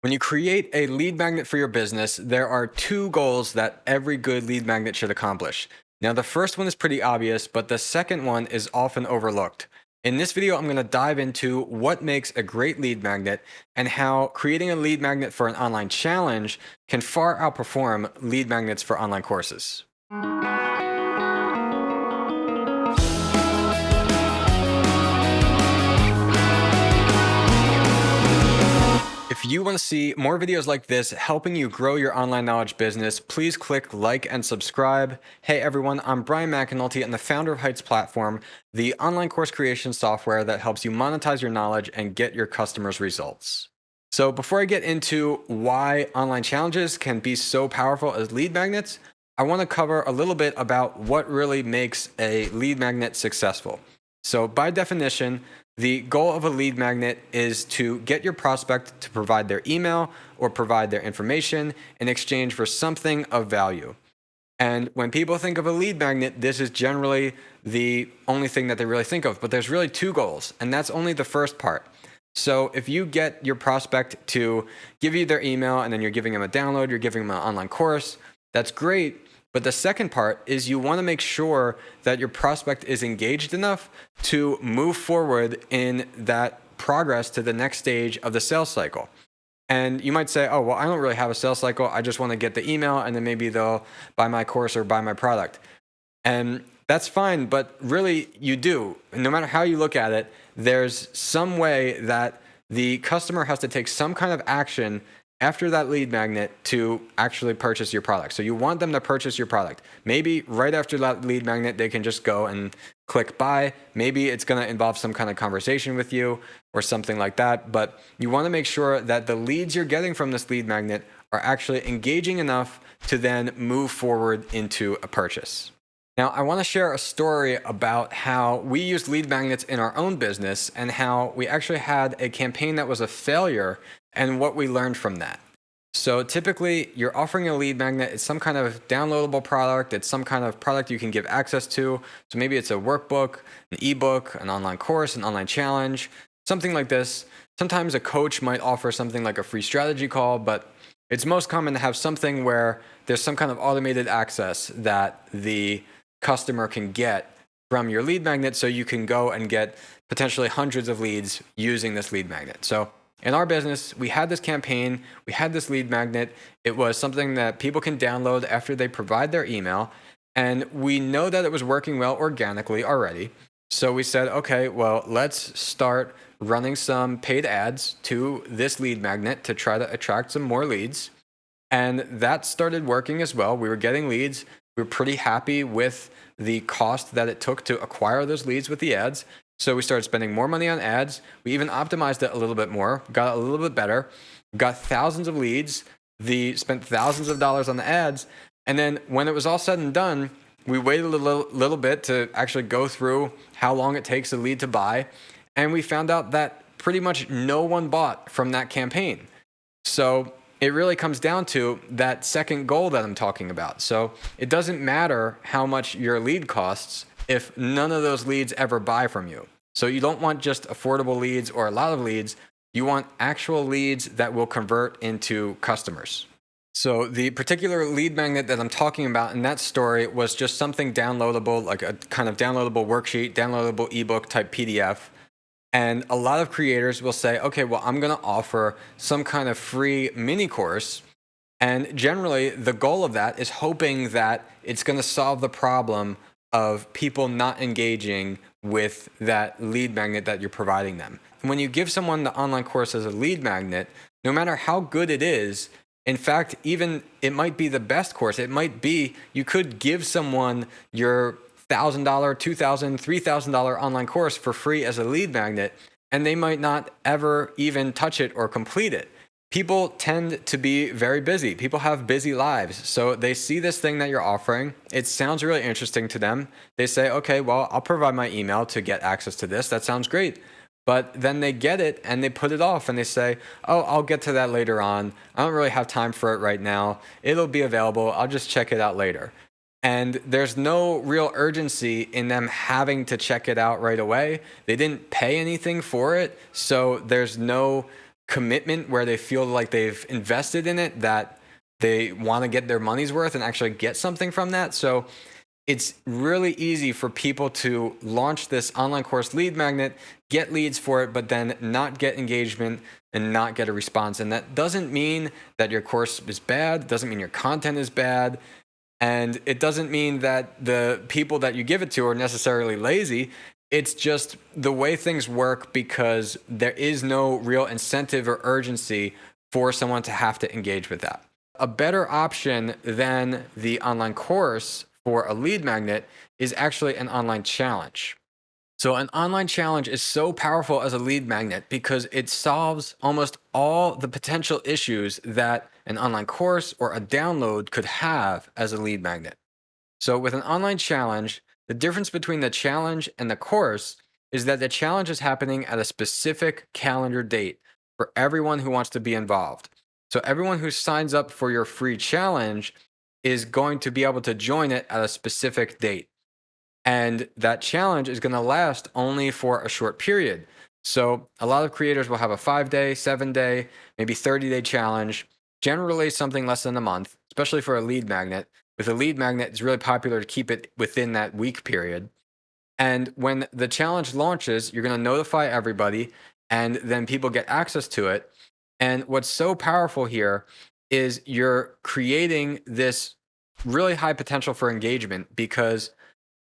When you create a lead magnet for your business, there are two goals that every good lead magnet should accomplish. Now, the first one is pretty obvious, but the second one is often overlooked. In this video, I'm going to dive into what makes a great lead magnet and how creating a lead magnet for an online challenge can far outperform lead magnets for online courses. If you want to see more videos like this helping you grow your online knowledge business, please click like and subscribe. Hey everyone, I'm Brian McAnulty and the founder of Heights Platform, the online course creation software that helps you monetize your knowledge and get your customers results. So before I get into why online challenges can be so powerful as lead magnets, I want to cover a little bit about what really makes a lead magnet successful. So by definition, the goal of a lead magnet is to get your prospect to provide their email or provide their information in exchange for something of value. And when people think of a lead magnet, this is generally the only thing that they really think of. But there's really two goals, and that's only the first part. So if you get your prospect to give you their email and then you're giving them a download, you're giving them an online course, that's great. But the second part is you want to make sure that your prospect is engaged enough to move forward in that progress to the next stage of the sales cycle. And you might say, oh, well, I don't really have a sales cycle. I just want to get the email and then maybe they'll buy my course or buy my product. And that's fine, but really you do. No matter how you look at it, there's some way that the customer has to take some kind of action after that lead magnet to actually purchase your product. So you want them to purchase your product. Maybe right after that lead magnet, they can just go and click buy. Maybe it's going to involve some kind of conversation with you or something like that. But you want to make sure that the leads you're getting from this lead magnet are actually engaging enough to then move forward into a purchase. Now, I want to share a story about how we used lead magnets in our own business and how we actually had a campaign that was a failure and what we learned from that. So typically, you're offering a lead magnet. It's some kind of downloadable product. It's some kind of product you can give access to. So maybe it's a workbook, an ebook, an online course, an online challenge, something like this. Sometimes a coach might offer something like a free strategy call, but it's most common to have something where there's some kind of automated access that the customer can get from your lead magnet so you can go and get potentially hundreds of leads using this lead magnet. So in our business, we had this campaign, we had this lead magnet. It was something that people can download after they provide their email. And we know that it was working well organically already. So we said, okay, well, let's start running some paid ads to this lead magnet to try to attract some more leads. And that started working as well. We were getting leads. We were pretty happy with the cost that it took to acquire those leads with the ads. So we started spending more money on ads. We even optimized it a little bit more, got a little bit better, got thousands of leads, spent thousands of dollars on the ads. And then when it was all said and done, we waited a little bit to actually go through how long it takes a lead to buy. And we found out that pretty much no one bought from that campaign. So it really comes down to that second goal that I'm talking about. So it doesn't matter how much your lead costs if none of those leads ever buy from you. So you don't want just affordable leads or a lot of leads. You want actual leads that will convert into customers. So the particular lead magnet that I'm talking about in that story was just something downloadable, like a kind of downloadable worksheet, downloadable ebook type PDF. And a lot of creators will say, okay, well, I'm going to offer some kind of free mini course. And generally, the goal of that is hoping that it's going to solve the problem of people not engaging with that lead magnet that you're providing them. And when you give someone the online course as a lead magnet, no matter how good it is, in fact, even it might be the best course. It might be you could give someone your $1,000, $2,000, $3,000 online course for free as a lead magnet, and they might not ever even touch it or complete it. People tend to be very busy. People have busy lives. So they see this thing that you're offering. It sounds really interesting to them. They say, okay, well, I'll provide my email to get access to this. That sounds great. But then they get it and they put it off and they say, oh, I'll get to that later on. I don't really have time for it right now. It'll be available. I'll just check it out later. And there's no real urgency in them having to check it out right away. They didn't pay anything for it. So there's no commitment where they feel like they've invested in it, that they want to get their money's worth and actually get something from that. So it's really easy for people to launch this online course lead magnet, get leads for it, but then not get engagement and not get a response. And that doesn't mean that your course is bad, it doesn't mean your content is bad, and it doesn't mean that the people that you give it to are necessarily lazy. It's just the way things work, because there is no real incentive or urgency for someone to have to engage with that. A better option than the online course for a lead magnet is actually an online challenge. So, an online challenge is so powerful as a lead magnet because it solves almost all the potential issues that an online course or a download could have as a lead magnet. So, with an online challenge, the difference between the challenge and the course is that the challenge is happening at a specific calendar date for everyone who wants to be involved. So, everyone who signs up for your free challenge is going to be able to join it at a specific date. And that challenge is going to last only for a short period. So, a lot of creators will have a 5-day, 7-day, maybe 30-day challenge, generally something less than a month, especially for a lead magnet. With a lead magnet, it's really popular to keep it within that week period. And when the challenge launches, you're going to notify everybody, and then people get access to it. And what's so powerful here is you're creating this really high potential for engagement, because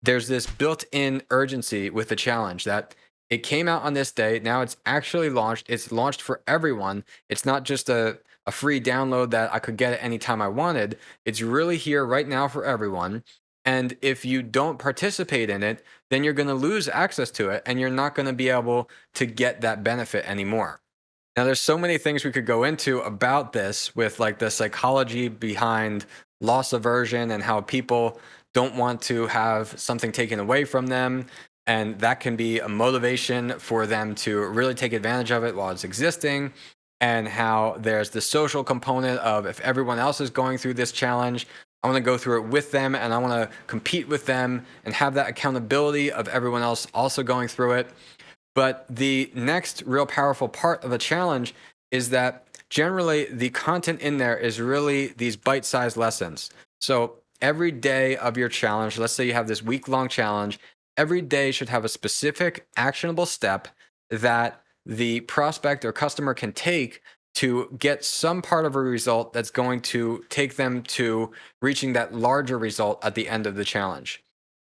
there's this built-in urgency with the challenge that it came out on this day. Now it's actually launched. It's launched for everyone. It's not just a free download that I could get at any time I wanted. It's really here right now for everyone. And if you don't participate in it, then you're going to lose access to it, and you're not going to be able to get that benefit anymore. Now, there's so many things we could go into about this, with like the psychology behind loss aversion and how people don't want to have something taken away from them. And that can be a motivation for them to really take advantage of it while it's existing. And how there's the social component of, if everyone else is going through this challenge, I want to go through it with them, and I want to compete with them and have that accountability of everyone else also going through it. But the next real powerful part of a challenge is that generally the content in there is really these bite-sized lessons. So every day of your challenge, let's say you have this week-long challenge, every day should have a specific actionable step that the prospect or customer can take to get some part of a result that's going to take them to reaching that larger result at the end of the challenge.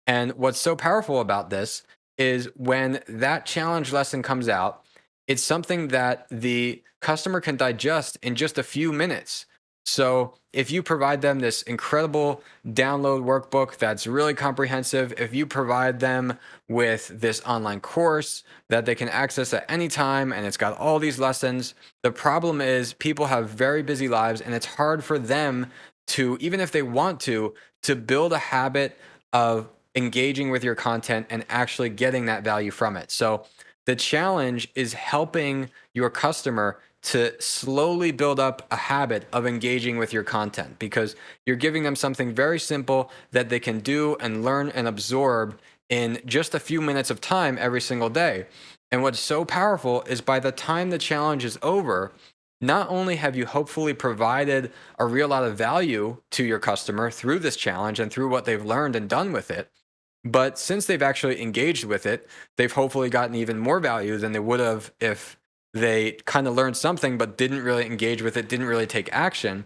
And what's so powerful about this is when that challenge lesson comes out, it's something that the customer can digest in just a few minutes. So if you provide them this incredible download workbook that's really comprehensive, if you provide them with this online course that they can access at any time and it's got all these lessons, the problem is people have very busy lives, and it's hard for them to, even if they want to build a habit of engaging with your content and actually getting that value from it. So the challenge is helping your customer to slowly build up a habit of engaging with your content, because you're giving them something very simple that they can do and learn and absorb in just a few minutes of time every single day. And what's so powerful is by the time the challenge is over, not only have you hopefully provided a real lot of value to your customer through this challenge and through what they've learned and done with it, but since they've actually engaged with it, they've hopefully gotten even more value than they would have if they kind of learned something but didn't really engage with it, didn't really take action.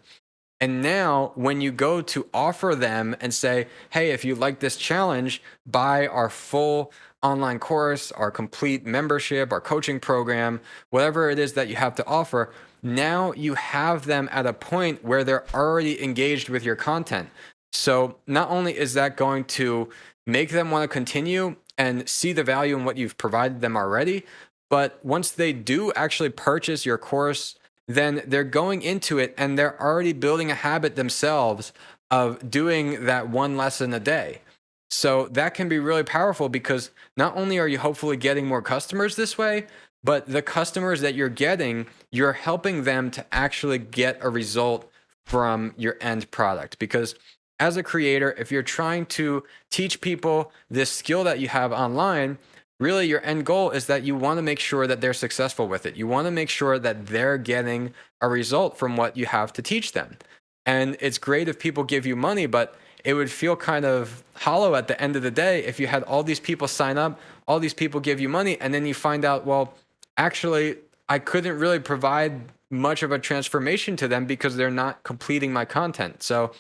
And now when you go to offer them and say, hey, if you like this challenge, buy our full online course, our complete membership, our coaching program, whatever it is that you have to offer, now you have them at a point where they're already engaged with your content. So not only is that going to make them want to continue and see the value in what you've provided them already, but once they do actually purchase your course, then they're going into it and they're already building a habit themselves of doing that one lesson a day. So that can be really powerful, because not only are you hopefully getting more customers this way, but the customers that you're getting, you're helping them to actually get a result from your end product. Because as a creator, if you're trying to teach people this skill that you have online, really your end goal is that you want to make sure that they're successful with it. You want to make sure that they're getting a result from what you have to teach them. And it's great if people give you money, but it would feel kind of hollow at the end of the day if you had all these people sign up, all these people give you money, and then you find out, well, actually, I couldn't really provide much of a transformation to them because they're not completing my content. So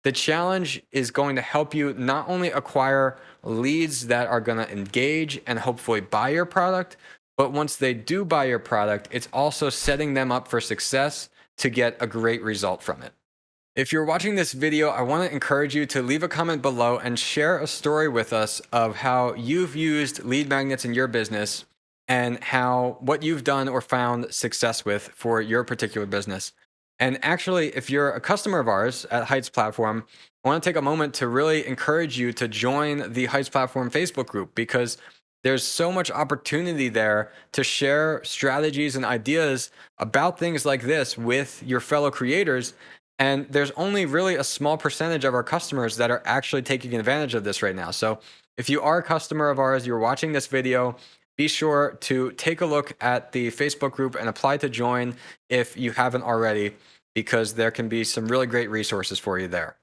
the challenge is going to help you not only acquire leads that are going to engage and hopefully buy your product, but once they do buy your product, it's also setting them up for success to get a great result from it. If you're watching this video, I want to encourage you to leave a comment below and share a story with us of how you've used lead magnets in your business and how what you've done or found success with for your particular business. And actually, if you're a customer of ours at Heights Platform, I want to take a moment to really encourage you to join the Heights Platform Facebook group because there's so much opportunity there to share strategies and ideas about things like this with your fellow creators. And there's only really a small percentage of our customers that are actually taking advantage of this right now. So if you are a customer of ours, you're watching this video, be sure to take a look at the Facebook group and apply to join if you haven't already, because there can be some really great resources for you there.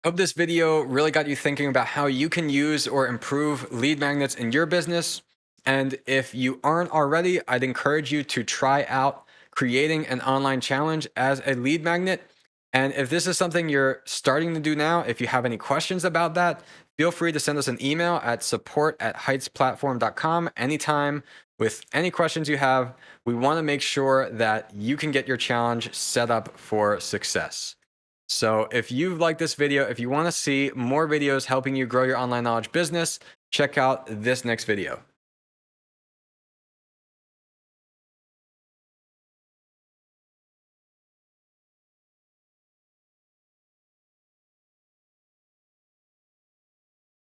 Hope this video really got you thinking about how you can use or improve lead magnets in your business. And if you aren't already, I'd encourage you to try out creating an online challenge as a lead magnet. And if this is something you're starting to do now, if you have any questions about that, feel free to send us an email at support@heightsplatform.com anytime with any questions you have. We want to make sure that you can get your challenge set up for success. So if you've liked this video, if you want to see more videos helping you grow your online knowledge business, check out this next video.